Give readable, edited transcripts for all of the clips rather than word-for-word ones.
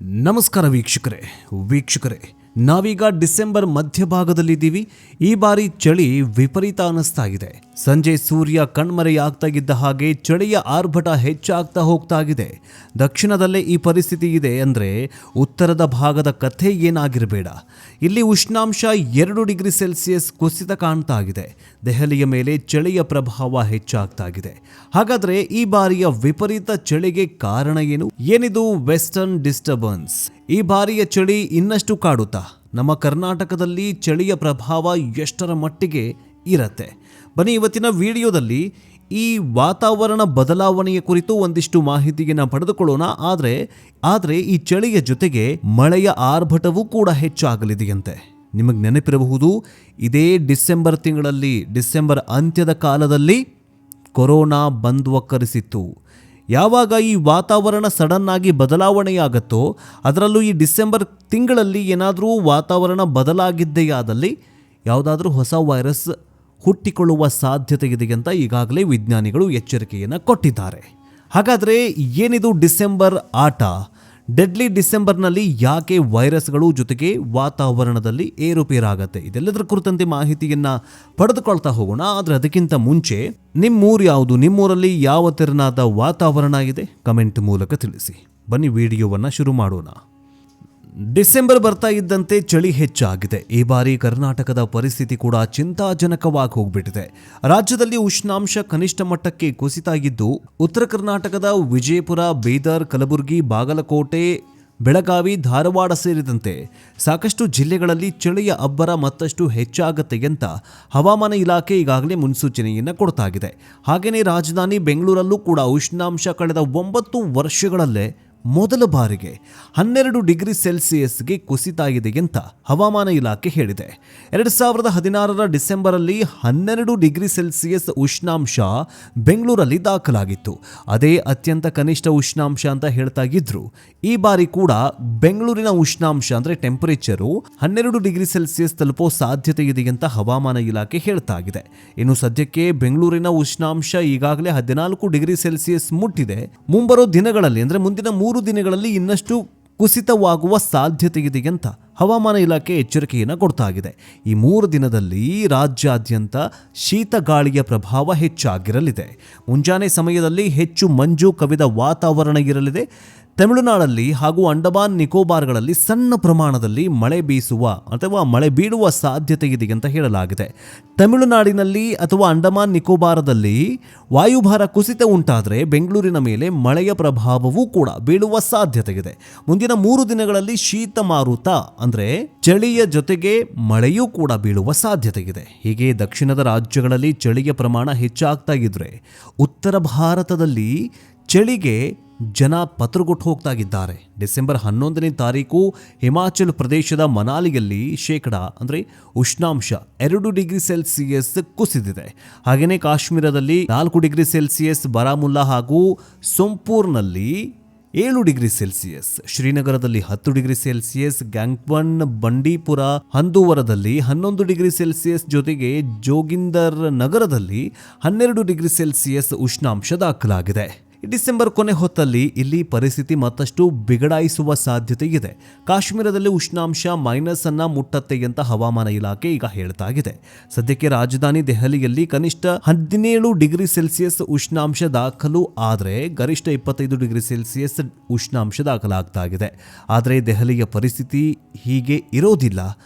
ನಮಸ್ಕಾರ ವೀಕ್ಷಕರೇ ನಾವೀಗ ಡಿಸೆಂಬರ್ ಮಧ್ಯಭಾಗದಲ್ಲಿದ್ದೀವಿ. ಈ ಬಾರಿ ಚಳಿ ವಿಪರೀತ ಅನ್ನಿಸ್ತಾ ಇದೆ. ಸಂಜೆ ಸೂರ್ಯ ಕಣ್ಮರೆಯಾಗ್ತಾ ಇದ್ದ ಹಾಗೆ ಚಳಿಯ ಆರ್ಭಟ ಹೆಚ್ಚಾಗ್ತಾ ಹೋಗ್ತಾ ಇದೆ. ದಕ್ಷಿಣದಲ್ಲೇ ಈ ಪರಿಸ್ಥಿತಿ ಇದೆ ಅಂದರೆ ಉತ್ತರದ ಭಾಗದ ಕಥೆ ಏನಾಗಿರಬೇಡ. ಇಲ್ಲಿ ಉಷ್ಣಾಂಶ 2 ಡಿಗ್ರಿ ಸೆಲ್ಸಿಯಸ್ ಕುಸಿತ ಕಾಣ್ತಾ ಇದೆ. ದೆಹಲಿಯ ಮೇಲೆ ಚಳಿಯ ಪ್ರಭಾವ ಹೆಚ್ಚಾಗ್ತಾ ಇದೆ. ಹಾಗಾದ್ರೆ ಈ ಬಾರಿಯ ವಿಪರೀತ ಚಳಿಗೆ ಕಾರಣ ಏನಿದು ವೆಸ್ಟರ್ನ್ ಡಿಸ್ಟರ್ಬೆನ್ಸ್. ಈ ಬಾರಿಯ ಚಳಿ ಇನ್ನಷ್ಟು ಕಾಡುತ್ತಾ? ನಮ್ಮ ಕರ್ನಾಟಕದಲ್ಲಿ ಚಳಿಯ ಪ್ರಭಾವ ಎಷ್ಟರ ಮಟ್ಟಿಗೆ ಇರತ್ತೆ? ಬನ್ನಿ ಇವತ್ತಿನ ವಿಡಿಯೋದಲ್ಲಿ ಈ ವಾತಾವರಣ ಬದಲಾವಣೆಯ ಕುರಿತು ಒಂದಿಷ್ಟು ಮಾಹಿತಿಯನ್ನು ಪಡೆದುಕೊಳ್ಳೋಣ. ಆದರೆ ಈ ಚಳಿಯ ಜೊತೆಗೆ ಮಳೆಯ ಆರ್ಭಟವೂ ಕೂಡ ಹೆಚ್ಚಾಗಲಿದೆಯಂತೆ. ನಿಮಗೆ ನೆನಪಿರಬಹುದು, ಇದೇ ಡಿಸೆಂಬರ್ ತಿಂಗಳಲ್ಲಿ, ಡಿಸೆಂಬರ್ ಅಂತ್ಯದ ಕಾಲದಲ್ಲಿ ಕೊರೋನಾ ಬಂದ್ವಕ್ಕರಿಸಿತ್ತು. ಯಾವಾಗ ಈ ವಾತಾವರಣ ಸಡನ್ ಆಗಿ ಬದಲಾವಣೆಯಾಗತ್ತೋ, ಅದರಲ್ಲೂ ಈ ಡಿಸೆಂಬರ್ ತಿಂಗಳಲ್ಲಿ ಏನಾದರೂ ವಾತಾವರಣ ಬದಲಾಗಿದ್ದೆಯಾದಲ್ಲಿ ಯಾವುದಾದ್ರೂ ಹೊಸ ವೈರಸ್ ಹುಟ್ಟಿಕೊಳ್ಳುವ ಸಾಧ್ಯತೆ ಇದೆ ಅಂತ ಈಗಾಗಲೇ ವಿಜ್ಞಾನಿಗಳು ಎಚ್ಚರಿಕೆಯನ್ನು ಕೊಟ್ಟಿದ್ದಾರೆ. ಹಾಗಾದರೆ ಏನಿದು ಡಿಸೆಂಬರ್ ಆಟ? ಡೆಡ್ಲಿ ಡಿಸೆಂಬರ್ನಲ್ಲಿ ಯಾಕೆ ವೈರಸ್ಗಳು ಜೊತೆಗೆ ವಾತಾವರಣದಲ್ಲಿ ಏರುಪೇರಾಗತ್ತೆ? ಇದೆಲ್ಲದರ ಕುರಿತಂತೆ ಮಾಹಿತಿಯನ್ನು ಪಡೆದುಕೊಳ್ತಾ ಹೋಗೋಣ. ಆದರೆ ಅದಕ್ಕಿಂತ ಮುಂಚೆ ನಿಮ್ಮೂರು ಯಾವುದು? ನಿಮ್ಮೂರಲ್ಲಿ ಯಾವ ತೆರನಾದ ವಾತಾವರಣ ಇದೆ? ಕಮೆಂಟ್ ಮೂಲಕ ತಿಳಿಸಿ. ಬನ್ನಿ ವಿಡಿಯೋವನ್ನು ಶುರು ಮಾಡೋಣ. ಡಿಸೆಂಬರ್ ಬರ್ತಾ ಇದ್ದಂತೆ ಚಳಿ ಹೆಚ್ಚಾಗಿದೆ. ಈ ಬಾರಿ ಕರ್ನಾಟಕದ ಪರಿಸ್ಥಿತಿ ಕೂಡ ಚಿಂತಾಜನಕವಾಗಿ ಹೋಗ್ಬಿಟ್ಟಿದೆ. ರಾಜ್ಯದಲ್ಲಿ ಉಷ್ಣಾಂಶ ಕನಿಷ್ಠ ಮಟ್ಟಕ್ಕೆ ಕುಸಿತ ಇದ್ದು, ಉತ್ತರ ಕರ್ನಾಟಕದ ವಿಜಯಪುರ, ಬೀದರ್, ಕಲಬುರಗಿ, ಬಾಗಲಕೋಟೆ, ಬೆಳಗಾವಿ, ಧಾರವಾಡ ಸೇರಿದಂತೆ ಸಾಕಷ್ಟು ಜಿಲ್ಲೆಗಳಲ್ಲಿ ಚಳಿಯ ಅಬ್ಬರ ಮತ್ತಷ್ಟು ಹೆಚ್ಚಾಗತ್ತೆ ಅಂತ ಹವಾಮಾನ ಇಲಾಖೆ ಈಗಾಗಲೇ ಮುನ್ಸೂಚನೆಯನ್ನು ಕೊಡ್ತಾಗಿದೆ. ಹಾಗೆಯೇ ರಾಜಧಾನಿ ಬೆಂಗಳೂರಲ್ಲೂ ಕೂಡ ಉಷ್ಣಾಂಶ ಕಳೆದ 9 ವರ್ಷಗಳಲ್ಲೇ ಮೊದಲ ಬಾರಿಗೆ 12 ಡಿಗ್ರಿ ಸೆಲ್ಸಿಯಸ್ಗೆ ಕುಸಿತ ಇದೆ ಅಂತ ಹವಾಮಾನ ಇಲಾಖೆ ಹೇಳಿದೆ. 2016ರ ಡಿಸೆಂಬರಲ್ಲಿ 12 ಡಿಗ್ರಿ ಸೆಲ್ಸಿಯಸ್ ಉಷ್ಣಾಂಶ ಬೆಂಗಳೂರಲ್ಲಿ ದಾಖಲಾಗಿತ್ತು. ಅದೇ ಅತ್ಯಂತ ಕನಿಷ್ಠ ಉಷ್ಣಾಂಶ ಅಂತ ಹೇಳ್ತಾ ಇದ್ರು. ಈ ಬಾರಿ ಕೂಡ ಬೆಂಗಳೂರಿನ ಉಷ್ಣಾಂಶ ಅಂದರೆ ಟೆಂಪರೇಚರು 12 ಡಿಗ್ರಿ ಸೆಲ್ಸಿಯಸ್ ತಲುಪೋ ಸಾಧ್ಯತೆ ಇದೆ ಅಂತ ಹವಾಮಾನ ಇಲಾಖೆ ಹೇಳ್ತಾ ಇದೆ. ಇನ್ನು ಸದ್ಯಕ್ಕೆ ಬೆಂಗಳೂರಿನ ಉಷ್ಣಾಂಶ ಈಗಾಗಲೇ 14 ಡಿಗ್ರಿ ಸೆಲ್ಸಿಯಸ್ ಮುಟ್ಟಿದೆ. ಮುಂಬರೋ ದಿನಗಳಲ್ಲಿ ಅಂದರೆ ಮುಂದಿನ 3 ದಿನಗಳಲ್ಲಿ ಇನ್ನಷ್ಟು ಕುಸಿತವಾಗುವ ಸಾಧ್ಯತೆ ಇದೆ ಅಂತ ಹವಾಮಾನ ಇಲಾಖೆ ಎಚ್ಚರಿಕೆಯನ್ನು ಕೊಡ್ತಾಗಿದೆ. ಈ 3 ದಿನದಲ್ಲಿ ರಾಜ್ಯಾದ್ಯಂತ ಶೀತ ಗಾಳಿಯ ಪ್ರಭಾವ ಹೆಚ್ಚಾಗಿರಲಿದೆ. ಮುಂಜಾನೆ ಸಮಯದಲ್ಲಿ ಹೆಚ್ಚು ಮಂಜು ಕವಿದ ವಾತಾವರಣ ಇರಲಿದೆ. ತಮಿಳುನಾಡಲ್ಲಿ ಹಾಗೂ ಅಂಡಮಾನ್ ನಿಕೋಬಾರ್ಗಳಲ್ಲಿ ಸಣ್ಣ ಪ್ರಮಾಣದಲ್ಲಿ ಮಳೆ ಬೀಸುವ ಅಥವಾ ಮಳೆ ಬೀಳುವ ಸಾಧ್ಯತೆ ಇದೆ ಅಂತ ಹೇಳಲಾಗಿದೆ. ತಮಿಳುನಾಡಿನಲ್ಲಿ ಅಥವಾ ಅಂಡಮಾನ್ ನಿಕೋಬಾರದಲ್ಲಿ ವಾಯುಭಾರ ಕುಸಿತ ಉಂಟಾದರೆ ಬೆಂಗಳೂರಿನ ಮೇಲೆ ಮಳೆಯ ಪ್ರಭಾವವೂ ಕೂಡ ಬೀಳುವ ಸಾಧ್ಯತೆ ಇದೆ. ಮುಂದಿನ 3 ದಿನಗಳಲ್ಲಿ ಶೀತ ಮಾರುತ ಅಂದರೆ ಚಳಿಯ ಜೊತೆಗೆ ಮಳೆಯೂ ಕೂಡ ಬೀಳುವ ಸಾಧ್ಯತೆ ಇದೆ. ಹೀಗೆ ದಕ್ಷಿಣದ ರಾಜ್ಯಗಳಲ್ಲಿ ಚಳಿಯ ಪ್ರಮಾಣ ಹೆಚ್ಚಾಗ್ತಾ ಇದ್ರೆ, ಉತ್ತರ ಭಾರತದಲ್ಲಿ ಚಳಿಗೆ ಜನ ಪತ್ರಗೊಟ್ಟು ಹೋಗ್ತಾ ಇದ್ದಾರೆ. ಡಿಸೆಂಬರ್ 11ನೇ ತಾರೀಕು ಹಿಮಾಚಲ ಪ್ರದೇಶದ ಮನಾಲಿಯಲ್ಲಿ ಅಂದರೆ ಉಷ್ಣಾಂಶ 2 ಡಿಗ್ರಿ ಸೆಲ್ಸಿಯಸ್ ಕುಸಿದಿದೆ. ಹಾಗೆಯೇ ಕಾಶ್ಮೀರದಲ್ಲಿ 4 ಡಿಗ್ರಿ ಸೆಲ್ಸಿಯಸ್, ಬಾರಾಮುಲ್ಲಾ ಹಾಗೂ ಸೋಂಪೂರ್ನಲ್ಲಿ 7 ಡಿಗ್ರಿ ಸೆಲ್ಸಿಯಸ್, ಶ್ರೀನಗರದಲ್ಲಿ 10 ಡಿಗ್ರಿ ಸೆಲ್ಸಿಯಸ್, ಗ್ಯಾಂಗ್ವನ್, ಬಂಡೀಪುರ, ಹಂದೂವರದಲ್ಲಿ 11 ಡಿಗ್ರಿ ಸೆಲ್ಸಿಯಸ್ ಜೊತೆಗೆ ಜೋಗಿಂದರ್ ನಗರದಲ್ಲಿ 12 ಡಿಗ್ರಿ ಸೆಲ್ಸಿಯಸ್ ಉಷ್ಣಾಂಶ ದಾಖಲಾಗಿದೆ. ಡಿಸೆಂಬರ್ ಕೊನೆ ಹೊತ್ತಲ್ಲಿ ಇಲ್ಲಿ ಪರಿಸ್ಥಿತಿ ಮತ್ತಷ್ಟು ಬಿಗಡಾಯಿಸುವ ಸಾಧ್ಯತೆ ಇದೆ. ಕಾಶ್ಮೀರದಲ್ಲಿ ಉಷ್ಣಾಂಶ -ಅನ್ನ ಮುಟ್ಟತ್ತೆ ಅಂತ ಹವಾಮಾನ ಇಲಾಖೆ ಈಗ ಹೇಳ್ತಾ ಇದೆ. ಸದ್ಯಕ್ಕೆ ರಾಜಧಾನಿ ದೆಹಲಿಯಲ್ಲಿ ಕನಿಷ್ಠ 17 ಡಿಗ್ರಿ ಸೆಲ್ಸಿಯಸ್ ಉಷ್ಣಾಂಶ ದಾಖಲು ಆದರೆ ಗರಿಷ್ಠ 25 ಡಿಗ್ರಿ ಸೆಲ್ಸಿಯಸ್ ಉಷ್ಣಾಂಶ ದಾಖಲಾಗ್ತಾ ಇದೆ. ಆದರೆ ದೆಹಲಿಯ ಪರಿಸ್ಥಿತಿ ಹೀಗೆ ಇರೋದಿಲ್ಲ.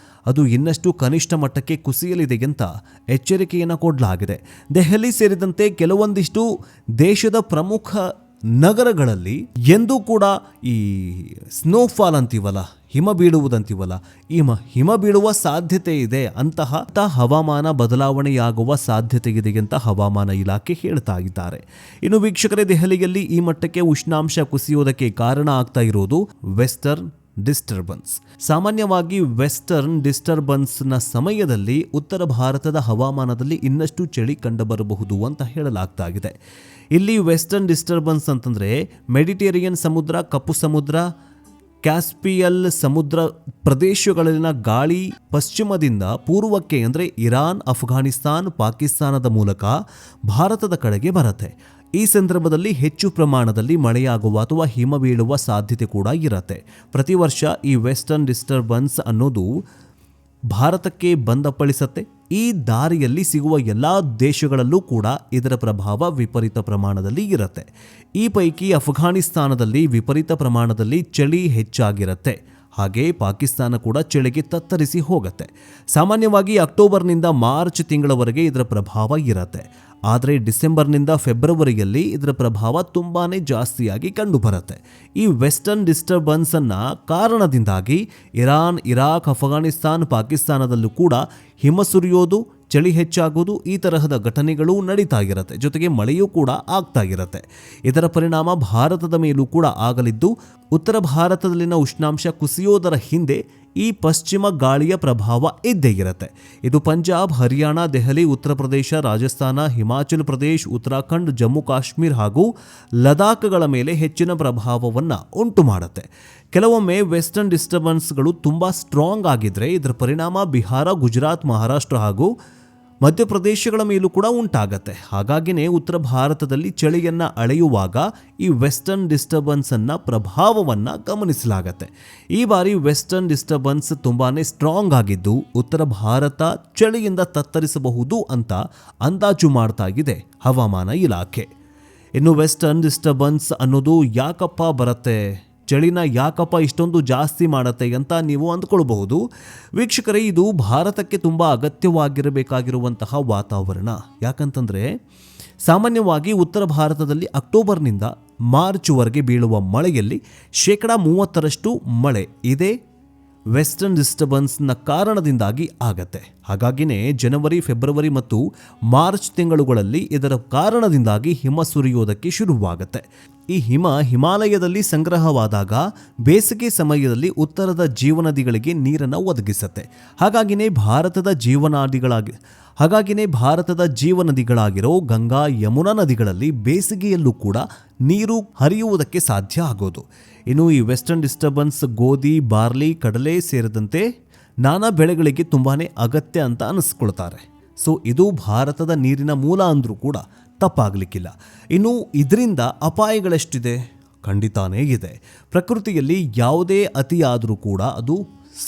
ಅದು ಇನ್ನಷ್ಟು ಕನಿಷ್ಠ ಮಟ್ಟಕ್ಕೆ ಕುಸಿಯಲಿದೆ ಅಂತ ಎಚ್ಚರಿಕೆಯನ್ನು ಕೊಡಲಾಗಿದೆ. ದೆಹಲಿ ಸೇರಿದಂತೆ ಕೆಲವೊಂದಿಷ್ಟು ದೇಶದ ಪ್ರಮುಖ ನಗರಗಳಲ್ಲಿ ಎಂದೂ ಕೂಡ ಈ ಸ್ನೋಫಾಲ್ ಅಂತೀವಲ್ಲ, ಹಿಮ ಬೀಳುವುದಂತೀವಲ್ಲ, ಈ ಹಿಮ ಬೀಳುವ ಸಾಧ್ಯತೆ ಇದೆ ಅಂತಹ ಹವಾಮಾನ ಬದಲಾವಣೆಯಾಗುವ ಸಾಧ್ಯತೆ ಇದೆ ಅಂತ ಹವಾಮಾನ ಇಲಾಖೆ ಹೇಳ್ತಾ ಇದ್ದಾರೆ. ಇನ್ನು ವೀಕ್ಷಕರೇ, ದೆಹಲಿಯಲ್ಲಿ ಈ ಮಟ್ಟಕ್ಕೆ ಉಷ್ಣಾಂಶ ಕುಸಿಯೋದಕ್ಕೆ ಕಾರಣ ಆಗ್ತಾ ಇರೋದು ವೆಸ್ಟರ್ನ್ ಡಿಸ್ಟರ್ಬೆನ್ಸ್. ಸಾಮಾನ್ಯವಾಗಿ ವೆಸ್ಟರ್ನ್ ಡಿಸ್ಟರ್ಬೆನ್ಸ್ನ ಸಮಯದಲ್ಲಿ ಉತ್ತರ ಭಾರತದ ಹವಾಮಾನದಲ್ಲಿ ಇನ್ನಷ್ಟು ಚಳಿ ಕಂಡುಬರಬಹುದು ಅಂತ ಹೇಳಲಾಗ್ತಾ ಇದೆ. ಇಲ್ಲಿ ವೆಸ್ಟರ್ನ್ ಡಿಸ್ಟರ್ಬೆನ್ಸ್ ಅಂತಂದರೆ ಮೆಡಿಟೇರಿಯನ್ ಸಮುದ್ರ, ಕಪ್ಪು ಸಮುದ್ರ, ಕ್ಯಾಸ್ಪಿಯನ್ ಸಮುದ್ರ ಪ್ರದೇಶಗಳಲ್ಲಿನ ಗಾಳಿ ಪಶ್ಚಿಮದಿಂದ ಪೂರ್ವಕ್ಕೆ ಅಂದರೆ ಇರಾನ್, ಅಫ್ಘಾನಿಸ್ತಾನ್, ಪಾಕಿಸ್ತಾನದ ಮೂಲಕ ಭಾರತದ ಕಡೆಗೆ ಬರುತ್ತೆ. ಈ ಸಂದರ್ಭದಲ್ಲಿ ಹೆಚ್ಚು ಪ್ರಮಾಣದಲ್ಲಿ ಮಳೆಯಾಗುವ ಅಥವಾ ಹಿಮ ಬೀಳುವ ಸಾಧ್ಯತೆ ಕೂಡ ಇರುತ್ತೆ. ಪ್ರತಿ ವರ್ಷ ಈ ವೆಸ್ಟರ್ನ್ ಡಿಸ್ಟರ್ಬೆನ್ಸ್ ಅನ್ನೋದು ಭಾರತಕ್ಕೆ ಬಂದಪ್ಪಳಿಸತ್ತೆ. ಈ ದಾರಿಯಲ್ಲಿ ಸಿಗುವ ಎಲ್ಲ ದೇಶಗಳಲ್ಲೂ ಕೂಡ ಇದರ ಪ್ರಭಾವ ವಿಪರೀತ ಪ್ರಮಾಣದಲ್ಲಿ ಇರುತ್ತೆ. ಈ ಪೈಕಿ ಅಫ್ಘಾನಿಸ್ತಾನದಲ್ಲಿ ವಿಪರೀತ ಪ್ರಮಾಣದಲ್ಲಿ ಚಳಿ ಹೆಚ್ಚಾಗಿರುತ್ತೆ. ಹಾಗೆ ಪಾಕಿಸ್ತಾನ ಕೂಡ ಚಳಿಗೆ ತತ್ತರಿಸಿ ಹೋಗುತ್ತೆ. ಸಾಮಾನ್ಯವಾಗಿ ಅಕ್ಟೋಬರ್ನಿಂದ ಮಾರ್ಚ್ ತಿಂಗಳವರೆಗೆ ಇದರ ಪ್ರಭಾವ ಇರುತ್ತೆ. ಆದರೆ ಡಿಸೆಂಬರ್ನಿಂದ ಫೆಬ್ರವರಿಯಲ್ಲಿ ಇದರ ಪ್ರಭಾವ ತುಂಬಾ ಜಾಸ್ತಿಯಾಗಿ ಕಂಡುಬರುತ್ತೆ. ಈ ವೆಸ್ಟರ್ನ್ ಡಿಸ್ಟರ್ಬೆನ್ಸನ್ನು ಕಾರಣದಿಂದಾಗಿ ಇರಾನ್, ಇರಾಕ್, ಅಫ್ಘಾನಿಸ್ತಾನ್, ಪಾಕಿಸ್ತಾನದಲ್ಲೂ ಕೂಡ ಹಿಮ ಸುರಿಯೋದು, ಚಳಿ ಹೆಚ್ಚಾಗೋದು ಈ ತರಹದ ಘಟನೆಗಳು ನಡೀತಾ ಇರುತ್ತೆ. ಜೊತೆಗೆ ಮಳೆಯೂ ಕೂಡ ಆಗ್ತಾ ಇರುತ್ತೆ. ಇದರ ಪರಿಣಾಮ ಭಾರತದ ಮೇಲೂ ಕೂಡ ಆಗಲಿದ್ದು, ಉತ್ತರ ಭಾರತದಲ್ಲಿನ ಉಷ್ಣಾಂಶ ಕುಸಿಯೋದರ ಹಿಂದೆ ಈ ಪಶ್ಚಿಮ ಗಾಳಿಯ ಪ್ರಭಾವ ಇದ್ದೇ ಇರುತ್ತೆ. ಇದು ಪಂಜಾಬ್, ಹರಿಯಾಣ, ದೆಹಲಿ, ಉತ್ತರ ಪ್ರದೇಶ, ರಾಜಸ್ಥಾನ, ಹಿಮಾಚಲ ಪ್ರದೇಶ, ಉತ್ತರಾಖಂಡ್, ಜಮ್ಮು ಕಾಶ್ಮೀರ ಹಾಗೂ ಲದಾಖ್ಗಳ ಮೇಲೆ ಹೆಚ್ಚಿನ ಪ್ರಭಾವವನ್ನು ಉಂಟು ಮಾಡುತ್ತೆ. ಕೆಲವೊಮ್ಮೆ ವೆಸ್ಟರ್ನ್ ಡಿಸ್ಟರ್ಬೆನ್ಸ್ಗಳು ತುಂಬ ಸ್ಟ್ರಾಂಗ್ ಆಗಿದ್ರೆ ಇದರ ಪರಿಣಾಮ ಬಿಹಾರ, ಗುಜರಾತ್, ಮಹಾರಾಷ್ಟ್ರ ಹಾಗೂ ಮಧ್ಯಪ್ರದೇಶಗಳ ಮೇಲೂ ಕೂಡ ಉಂಟಾಗತ್ತೆ. ಹಾಗಾಗಿನೇ ಉತ್ತರ ಭಾರತದಲ್ಲಿ ಚಳಿಯನ್ನು ಅಳೆಯುವಾಗ ಈ ವೆಸ್ಟರ್ನ್ ಡಿಸ್ಟರ್ಬೆನ್ಸನ್ನು ಪ್ರಭಾವವನ್ನು ಗಮನಿಸಲಾಗತ್ತೆ. ಈ ಬಾರಿ ವೆಸ್ಟರ್ನ್ ಡಿಸ್ಟರ್ಬೆನ್ಸ್ ತುಂಬಾ ಸ್ಟ್ರಾಂಗ್ ಆಗಿದ್ದು ಉತ್ತರ ಭಾರತ ಚಳಿಯಿಂದ ತತ್ತರಿಸಬಹುದು ಅಂತ ಅಂದಾಜು ಮಾಡ್ತಾ ಇದೆ ಹವಾಮಾನ ಇಲಾಖೆ. ಇನ್ನು ವೆಸ್ಟರ್ನ್ ಡಿಸ್ಟರ್ಬೆನ್ಸ್ ಅನ್ನೋದು ಯಾಕಪ್ಪ ಬರುತ್ತೆ, ಚಳಿನ ಯಾಕಪ್ಪ ಇಷ್ಟೊಂದು ಜಾಸ್ತಿ ಮಾಡುತ್ತೆ ಅಂತ ನೀವು ಅಂದ್ಕೊಳ್ಬಹುದು. ವೀಕ್ಷಕರೇ, ಇದು ಭಾರತಕ್ಕೆ ತುಂಬ ಅಗತ್ಯವಾಗಿರಬೇಕಾಗಿರುವಂತಹ ವಾತಾವರಣ. ಯಾಕಂತಂದರೆ ಸಾಮಾನ್ಯವಾಗಿ ಉತ್ತರ ಭಾರತದಲ್ಲಿ ಅಕ್ಟೋಬರ್ನಿಂದ ಮಾರ್ಚ್ವರೆಗೆ ಬೀಳುವ ಮಳೆಯಲ್ಲಿ 30% ಮಳೆ ಇದೇ ವೆಸ್ಟರ್ನ್ ಡಿಸ್ಟರ್ಬೆನ್ಸ್ನ ಕಾರಣದಿಂದಾಗಿ ಆಗತ್ತೆ. ಹಾಗಾಗಿನೇ ಜನವರಿ, ಫೆಬ್ರವರಿ ಮತ್ತು ಮಾರ್ಚ್ ತಿಂಗಳುಗಳಲ್ಲಿ ಇದರ ಕಾರಣದಿಂದಾಗಿ ಹಿಮ ಸುರಿಯೋದಕ್ಕೆ ಶುರುವಾಗುತ್ತೆ. ಈ ಹಿಮಾಲಯದಲ್ಲಿ ಸಂಗ್ರಹವಾದಾಗ ಬೇಸಿಗೆ ಸಮಯದಲ್ಲಿ ಉತ್ತರದ ಜೀವನದಿಗಳಿಗೆ ನೀರನ್ನು ಒದಗಿಸುತ್ತೆ. ಹಾಗಾಗಿನೇ ಭಾರತದ ಜೀವನದಿಗಳಾಗಿರೋ ಗಂಗಾ, ಯಮುನಾ ನದಿಗಳಲ್ಲಿ ಬೇಸಿಗೆಯಲ್ಲೂ ಕೂಡ ನೀರು ಹರಿಯುವುದಕ್ಕೆ ಸಾಧ್ಯ ಆಗೋದು. ಇನ್ನು ಈ ವೆಸ್ಟರ್ನ್ ಡಿಸ್ಟರ್ಬೆನ್ಸ್ ಗೋಧಿ, ಬಾರ್ಲಿ, ಕಡಲೆ ಸೇರಿದಂತೆ ನಾನಾ ಬೆಳೆಗಳಿಗೆ ತುಂಬಾ ಅಗತ್ಯ ಅಂತ ಅನಿಸ್ಕೊಳ್ತಾರೆ. ಸೊ ಇದು ಭಾರತದ ನೀರಿನ ಮೂಲ ಅಂದರೂ ಕೂಡ ತಪ್ಪಾಗಲಿಕ್ಕಿಲ್ಲ. ಇನ್ನು ಇದರಿಂದ ಅಪಾಯಗಳೆಷ್ಟಿದೆ? ಖಂಡಿತಾನೇ ಇದೆ. ಪ್ರಕೃತಿಯಲ್ಲಿ ಯಾವುದೇ ಅತಿಯಾದರೂ ಕೂಡ ಅದು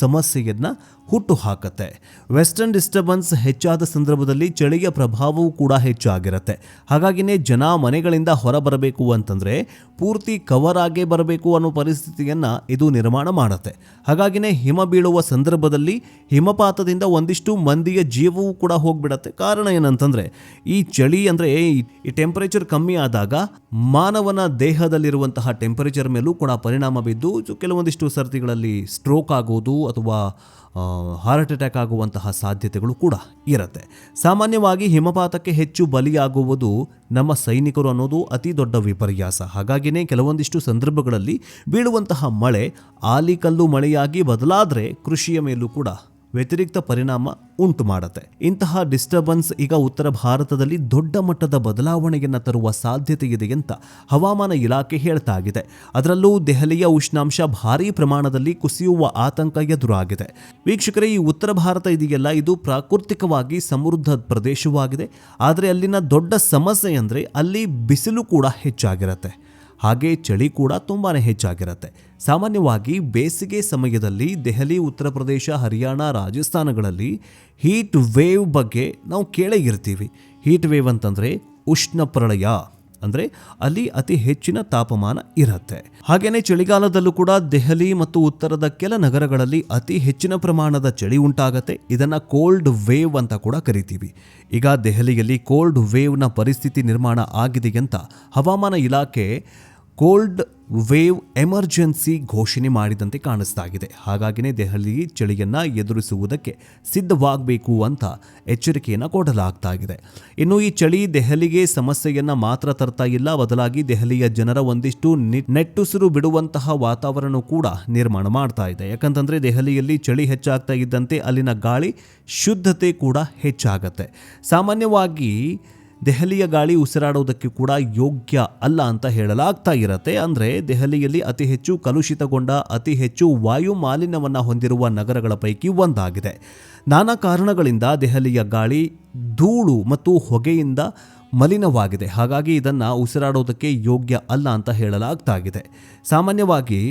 ಸಮಸ್ಯೆಯನ್ನು ಹುಟ್ಟು ಹಾಕತ್ತೆ. ವೆಸ್ಟರ್ನ್ ಡಿಸ್ಟರ್ಬೆನ್ಸ್ ಹೆಚ್ಚಾದ ಸಂದರ್ಭದಲ್ಲಿ ಚಳಿಯ ಪ್ರಭಾವವೂ ಕೂಡ ಹೆಚ್ಚಾಗಿರುತ್ತೆ. ಹಾಗಾಗಿನೇ ಜನ ಮನೆಗಳಿಂದ ಹೊರಬರಬೇಕು ಅಂತಂದರೆ ಪೂರ್ತಿ ಕವರ್ ಆಗೇ ಬರಬೇಕು ಅನ್ನೋ ಪರಿಸ್ಥಿತಿಯನ್ನು ಇದು ನಿರ್ಮಾಣ ಮಾಡುತ್ತೆ. ಹಾಗಾಗಿನೇ ಹಿಮ ಬೀಳುವ ಸಂದರ್ಭದಲ್ಲಿ ಹಿಮಪಾತದಿಂದ ಒಂದಿಷ್ಟು ಮಂದಿಯ ಜೀವವೂ ಕೂಡ ಹೋಗ್ಬಿಡತ್ತೆ. ಕಾರಣ ಏನಂತಂದರೆ ಈ ಚಳಿ ಅಂದರೆ ಈ ಟೆಂಪರೇಚರ್ ಕಮ್ಮಿ ಆದಾಗ ಮಾನವನ ದೇಹದಲ್ಲಿರುವಂತಹ ಟೆಂಪರೇಚರ್ ಮೇಲೂ ಕೂಡ ಪರಿಣಾಮ ಬಿದ್ದು ಕೆಲವೊಂದಿಷ್ಟು ಸರ್ತಿಗಳಲ್ಲಿ ಸ್ಟ್ರೋಕ್ ಆಗೋದು ಅಥವಾ ಹಾರ್ಟ್ ಅಟ್ಯಾಕ್ ಆಗುವಂತಹ ಸಾಧ್ಯತೆಗಳು ಕೂಡ ಇರುತ್ತೆ. ಸಾಮಾನ್ಯವಾಗಿ ಹಿಮಪಾತಕ್ಕೆ ಹೆಚ್ಚು ಬಲಿಯಾಗುವುದು ನಮ್ಮ ಸೈನಿಕರು ಅನ್ನೋದು ಅತಿ ದೊಡ್ಡ ವಿಪರ್ಯಾಸ. ಹಾಗಾಗಿನೇ ಕೆಲವೊಂದಿಷ್ಟು ಸಂದರ್ಭಗಳಲ್ಲಿ ಬೀಳುವಂತಹ ಮಳೆ ಆಲಿಕಲ್ಲು ಮಳೆಯಾಗಿ ಬದಲಾದರೆ ಕೃಷಿಯ ಮೇಲೂ ಕೂಡ ವ್ಯತಿರಿಕ್ತ ಪರಿಣಾಮ ಉಂಟು ಮಾಡುತ್ತೆ. ಇಂತಹ ಡಿಸ್ಟರ್ಬೆನ್ಸ್ ಈಗ ಉತ್ತರ ಭಾರತದಲ್ಲಿ ದೊಡ್ಡ ಮಟ್ಟದ ಬದಲಾವಣೆಯನ್ನು ತರುವ ಸಾಧ್ಯತೆ ಇದೆ ಅಂತ ಹವಾಮಾನ ಇಲಾಖೆ ಹೇಳ್ತಾ ಇದೆ. ಅದರಲ್ಲೂ ದೆಹಲಿಯ ಉಷ್ಣಾಂಶ ಭಾರೀ ಪ್ರಮಾಣದಲ್ಲಿ ಕುಸಿಯುವ ಆತಂಕ ಎದುರಾಗಿದೆ. ವೀಕ್ಷಕರೇ, ಈ ಉತ್ತರ ಭಾರತ ಇದೆಯಲ್ಲ, ಇದು ಪ್ರಾಕೃತಿಕವಾಗಿ ಸಮೃದ್ಧ ಪ್ರದೇಶವಾಗಿದೆ. ಆದರೆ ಅಲ್ಲಿನ ದೊಡ್ಡ ಸಮಸ್ಯೆ ಅಂದರೆ ಅಲ್ಲಿ ಬಿಸಿಲು ಕೂಡ ಹೆಚ್ಚಾಗಿರುತ್ತೆ. ಹಾಗೆ ಚಳಿ ಕೂಡ ತುಂಬಾ ಹೆಚ್ಚಾಗಿರುತ್ತೆ. ಸಾಮಾನ್ಯವಾಗಿ ಬೇಸಿಗೆ ಸಮಯದಲ್ಲಿ ದೆಹಲಿ, ಉತ್ತರ ಪ್ರದೇಶ, ಹರಿಯಾಣ, ರಾಜಸ್ಥಾನಗಳಲ್ಲಿ ಹೀಟ್ ವೇವ್ ಬಗ್ಗೆ ನಾವು ಕೇಳೇ ಇರ್ತೀವಿ. ಹೀಟ್ ವೇವ್ ಅಂತಂದರೆ ಉಷ್ಣ ಪ್ರಳಯ, ಅಂದರೆ ಅಲ್ಲಿ ಅತಿ ಹೆಚ್ಚಿನ ತಾಪಮಾನ ಇರುತ್ತೆ. ಹಾಗೆಯೇ ಚಳಿಗಾಲದಲ್ಲೂ ಕೂಡ ದೆಹಲಿ ಮತ್ತು ಉತ್ತರದ ಕೆಲ ನಗರಗಳಲ್ಲಿ ಅತಿ ಹೆಚ್ಚಿನ ಪ್ರಮಾಣದ ಚಳಿ ಉಂಟಾಗತ್ತೆ. ಇದನ್ನು ಕೋಲ್ಡ್ ವೇವ್ ಅಂತ ಕೂಡ ಕರಿತೀವಿ. ಈಗ ದೆಹಲಿಯಲ್ಲಿ ಕೋಲ್ಡ್ ವೇವ್ನ ಪರಿಸ್ಥಿತಿ ನಿರ್ಮಾಣ ಆಗಿದೆ ಅಂತ ಹವಾಮಾನ ಇಲಾಖೆ ಕೋಲ್ಡ್ ವೇವ್ ಎಮರ್ಜೆನ್ಸಿ ಘೋಷಣೆ ಮಾಡಿದಂತೆ ಕಾಣಿಸ್ತಾಗಿದೆ. ಹಾಗಾಗಿನೇ ದೆಹಲಿ ಚಳಿಯನ್ನು ಎದುರಿಸುವುದಕ್ಕೆ ಸಿದ್ಧವಾಗಬೇಕು ಅಂತ ಎಚ್ಚರಿಕೆಯನ್ನು ಕೊಡಲಾಗ್ತಾ ಇದೆ. ಇನ್ನು ಈ ಚಳಿ ದೆಹಲಿಗೆ ಸಮಸ್ಯೆಯನ್ನು ಮಾತ್ರ ತರ್ತಾ ಇಲ್ಲ, ಬದಲಾಗಿ ದೆಹಲಿಯ ಜನರ ಒಂದಿಷ್ಟು ನೆಟ್ಟುಸಿರು ಬಿಡುವಂತಹ ವಾತಾವರಣ ಕೂಡ ನಿರ್ಮಾಣ ಮಾಡ್ತಾ ಇದೆ. ಯಾಕಂತಂದರೆ ದೆಹಲಿಯಲ್ಲಿ ಚಳಿ ಹೆಚ್ಚಾಗ್ತಾ ಇದ್ದಂತೆ ಅಲ್ಲಿನ ಗಾಳಿ ಶುದ್ಧತೆ ಕೂಡ ಹೆಚ್ಚಾಗತ್ತೆ. ಸಾಮಾನ್ಯವಾಗಿ ದೆಹಲಿಯ ಗಾಳಿ ಉಸಿರಾಡೋದಕ್ಕೆ ಕೂಡ ಯೋಗ್ಯ ಅಲ್ಲ ಅಂತ ಹೇಳಲಾಗ್ತಾ ಇರುತ್ತೆ. ಅಂದರೆ ದೆಹಲಿಯಲ್ಲಿ ಅತಿ ಹೆಚ್ಚು ಕಲುಷಿತಗೊಂಡ, ಅತಿ ಹೆಚ್ಚು ವಾಯು ಮಾಲಿನ್ಯವನ್ನು ಹೊಂದಿರುವ ನಗರಗಳ ಪೈಕಿ ಒಂದಾಗಿದೆ. ನಾನಾ ಕಾರಣಗಳಿಂದ ದೆಹಲಿಯ ಗಾಳಿ ಧೂಳು ಮತ್ತು ಹೊಗೆಯಿಂದ ಮಲಿನವಾಗಿದೆ. ಹಾಗಾಗಿ ಇದನ್ನು ಉಸಿರಾಡೋದಕ್ಕೆ ಯೋಗ್ಯ ಅಲ್ಲ ಅಂತ ಹೇಳಲಾಗ್ತಾ ಇದೆ. ಸಾಮಾನ್ಯವಾಗಿ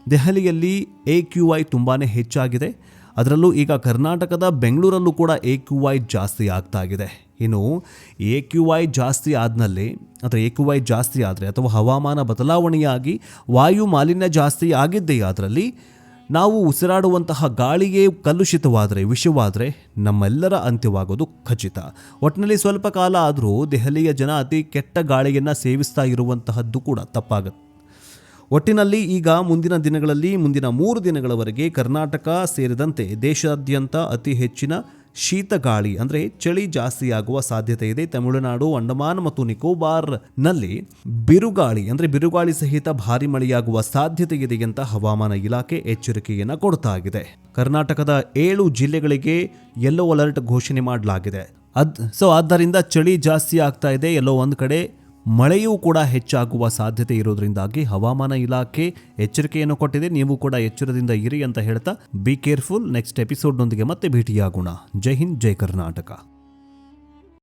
ದೆಹಲಿಯಲ್ಲಿ AQI ತುಂಬಾ ಹೆಚ್ಚಾಗಿದೆ. ಅದರಲ್ಲೂ ಈಗ ಕರ್ನಾಟಕದ ಬೆಂಗಳೂರಲ್ಲೂ ಕೂಡ AQI ಜಾಸ್ತಿ ಆಗ್ತಾ ಇದೆ. ಇನ್ನು AQI ಜಾಸ್ತಿ ಆದ್ಮೇಲೆ ಅಥವಾ AQI ಜಾಸ್ತಿ ಆದರೆ ಅಥವಾ ಹವಾಮಾನ ಬದಲಾವಣೆಯಾಗಿ ವಾಯು ಮಾಲಿನ್ಯ ಜಾಸ್ತಿ ಆಗಿದ್ದೇ ಅದರಲ್ಲಿ ನಾವು ಉಸಿರಾಡುವಂತಹ ಗಾಳಿಗೆ ಕಲುಷಿತವಾದರೆ, ವಿಷವಾದರೆ ನಮ್ಮೆಲ್ಲರ ಅಂತ್ಯವಾಗೋದು ಖಚಿತ. ಒಟ್ಟಿನಲ್ಲಿ ಸ್ವಲ್ಪ ಕಾಲ ಆದರೂ ದೆಹಲಿಯ ಜನ ಅತಿ ಕೆಟ್ಟ ಗಾಳಿಯನ್ನು ಸೇವಿಸ್ತಾ ಇರುವಂತಹದ್ದು ಕೂಡ ತಪ್ಪಾಗುತ್ತೆ. ಒಟ್ಟಿನಲ್ಲಿ ಈಗ ಮುಂದಿನ ದಿನಗಳಲ್ಲಿ, ಮುಂದಿನ 3 ದಿನಗಳವರೆಗೆ ಕರ್ನಾಟಕ ಸೇರಿದಂತೆ ದೇಶಾದ್ಯಂತ ಅತಿ ಹೆಚ್ಚಿನ ಶೀತ ಗಾಳಿ ಅಂದರೆ ಚಳಿ ಜಾಸ್ತಿ ಆಗುವ ಸಾಧ್ಯತೆ ಇದೆ. ತಮಿಳುನಾಡು, ಅಂಡಮಾನ್ ಮತ್ತು ನಿಕೋಬಾರ್ನಲ್ಲಿ ಬಿರುಗಾಳಿ ಅಂದರೆ ಬಿರುಗಾಳಿ ಸಹಿತ ಭಾರಿ ಮಳೆಯಾಗುವ ಸಾಧ್ಯತೆ ಇದೆ ಅಂತ ಹವಾಮಾನ ಇಲಾಖೆ ಎಚ್ಚರಿಕೆಯನ್ನು ಕೊಡ್ತಾ ಇದೆ. ಕರ್ನಾಟಕದ 7 ಜಿಲ್ಲೆಗಳಿಗೆ ಯೆಲ್ಲೋ ಅಲರ್ಟ್ ಘೋಷಣೆ ಮಾಡಲಾಗಿದೆ. ಆದ್ದರಿಂದ ಚಳಿ ಜಾಸ್ತಿ ಆಗ್ತಾ ಇದೆ. ಎಲ್ಲೋ ಒಂದು ಕಡೆ ಮಳೆಯೂ ಕೂಡ ಹೆಚ್ಚಾಗುವ ಸಾಧ್ಯತೆ ಇರೋದ್ರಿಂದಾಗಿ ಹವಾಮಾನ ಇಲಾಖೆ ಎಚ್ಚರಿಕೆಯನ್ನು ಕೊಟ್ಟಿದೆ. ನೀವು ಕೂಡ ಎಚ್ಚರದಿಂದ ಇರಿ ಅಂತ ಹೇಳ್ತಾ ಬಿ ಕೇರ್ಫುಲ್. ನೆಕ್ಸ್ಟ್ ಎಪಿಸೋಡ್ನೊಂದಿಗೆ ಮತ್ತೆ ಭೇಟಿಯಾಗೋಣ. ಜೈ ಹಿಂದ್, ಜೈ ಕರ್ನಾಟಕ.